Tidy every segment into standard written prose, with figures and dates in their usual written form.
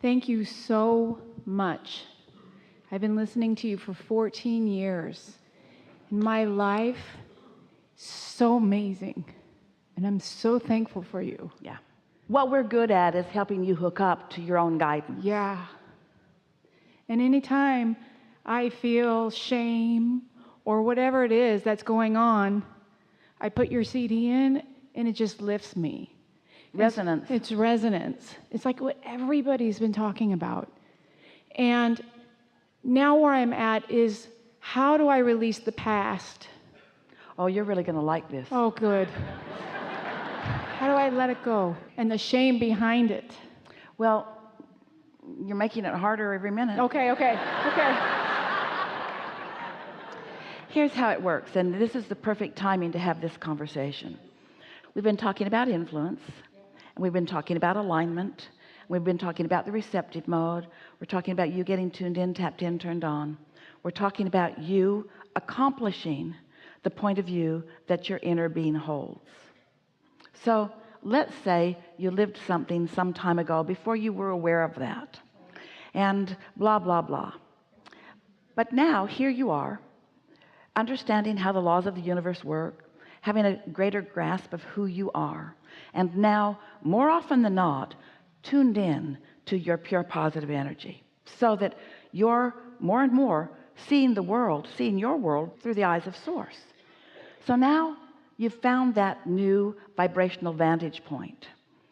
Thank you so much. I've been listening to you for 14 years. And my life is so amazing. And I'm so thankful for you. Yeah. What we're good at is helping you hook up to your own guidance. Yeah. And anytime I feel shame or whatever it is that's going on, I put your CD in and it just lifts me. Resonance. It's resonance. It's like what everybody's been talking about. And now where I'm at is, how do I release the past? Oh, you're really going to like this. Oh, good. How do I let it go? And the shame behind it. Well, you're making it harder every minute. Okay. Here's how it works, and this is the perfect timing to have this conversation. We've been talking about influence, and we've been talking about alignment. We've been talking about the receptive mode. We're talking about you getting tuned in, tapped in, turned on. We're talking about you accomplishing the point of view that your inner being holds. So let's say you lived something some time ago before you were aware of that, and blah, blah, blah. But now here you are, understanding how the laws of the universe work, having a greater grasp of who you are, and now more often than not tuned in to your pure positive energy, so that you're more and more seeing the world, seeing your world through the eyes of source. So now you've found that new vibrational vantage point,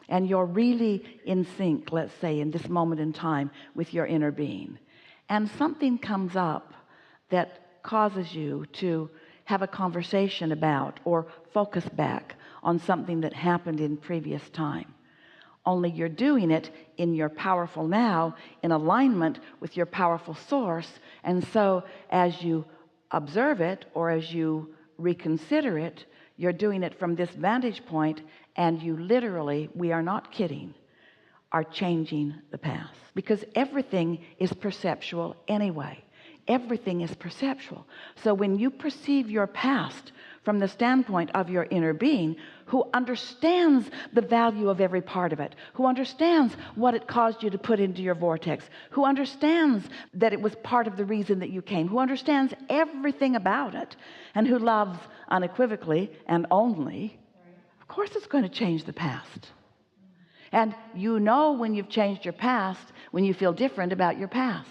and you're really in sync, let's say in this moment in time, with your inner being, and something comes up that causes you to have a conversation about or focus back on something that happened in previous time. Only you're doing it in your powerful now, in alignment with your powerful source. And so as you observe it, or as you reconsider it, you're doing it from this vantage point, and you literally, we are not kidding, are changing the past, because everything is perceptual anyway. Everything is perceptual. So when you perceive your past from the standpoint of your inner being, who understands the value of every part of it, who understands what it caused you to put into your vortex, who understands that it was part of the reason that you came, who understands everything about it, and who loves unequivocally and only, of course it's going to change the past. And you know when you've changed your past when you feel different about your past.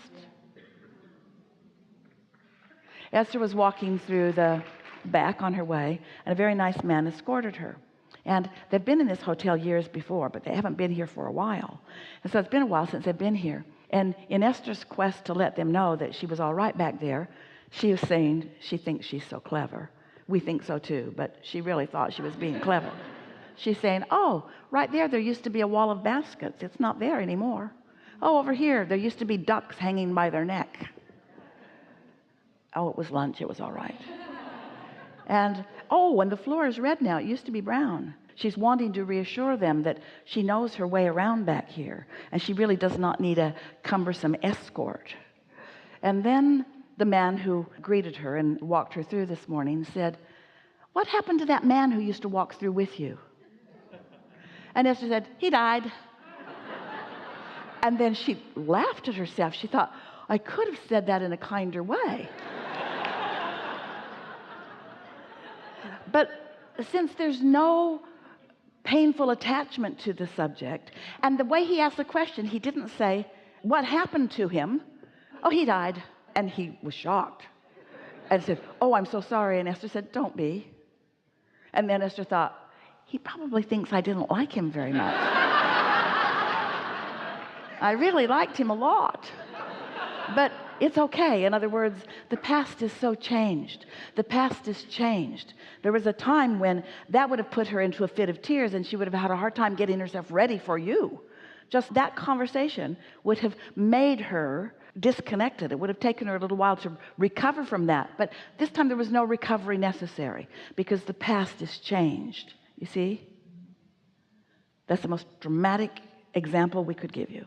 Esther was walking through the back on her way, and a very nice man escorted her. And they've been in this hotel years before, but they haven't been here for a while. And so it's been a while since they've been here. And in Esther's quest to let them know that she was all right back there, she was saying she thinks she's so clever. We think so too, but she really thought she was being clever. She's saying, oh, right there used to be a wall of baskets. It's not there anymore. Oh, over here, there used to be ducks hanging by their neck. Oh, it was lunch. It was all right. And oh, and the floor is red now. It used to be brown. She's wanting to reassure them that she knows her way around back here, and she really does not need a cumbersome escort. And then the man who greeted her and walked her through this morning said, what happened to that man who used to walk through with you? And Esther said, he died. And then she laughed at herself. She thought, I could have said that in a kinder way. But since there's no painful attachment to the subject, and the way he asked the question, he didn't say, what happened to him? Oh, he died. And he was shocked and said, oh, I'm so sorry. And Esther said, don't be. And then Esther thought, he probably thinks I didn't like him very much. I really liked him a lot. But it's okay. In other words, the past is so changed. The past is changed. There was a time when that would have put her into a fit of tears, and she would have had a hard time getting herself ready for you. Just that conversation would have made her disconnected. It would have taken her a little while to recover from that. But this time there was no recovery necessary, because the past is changed. You see? That's the most dramatic example we could give you.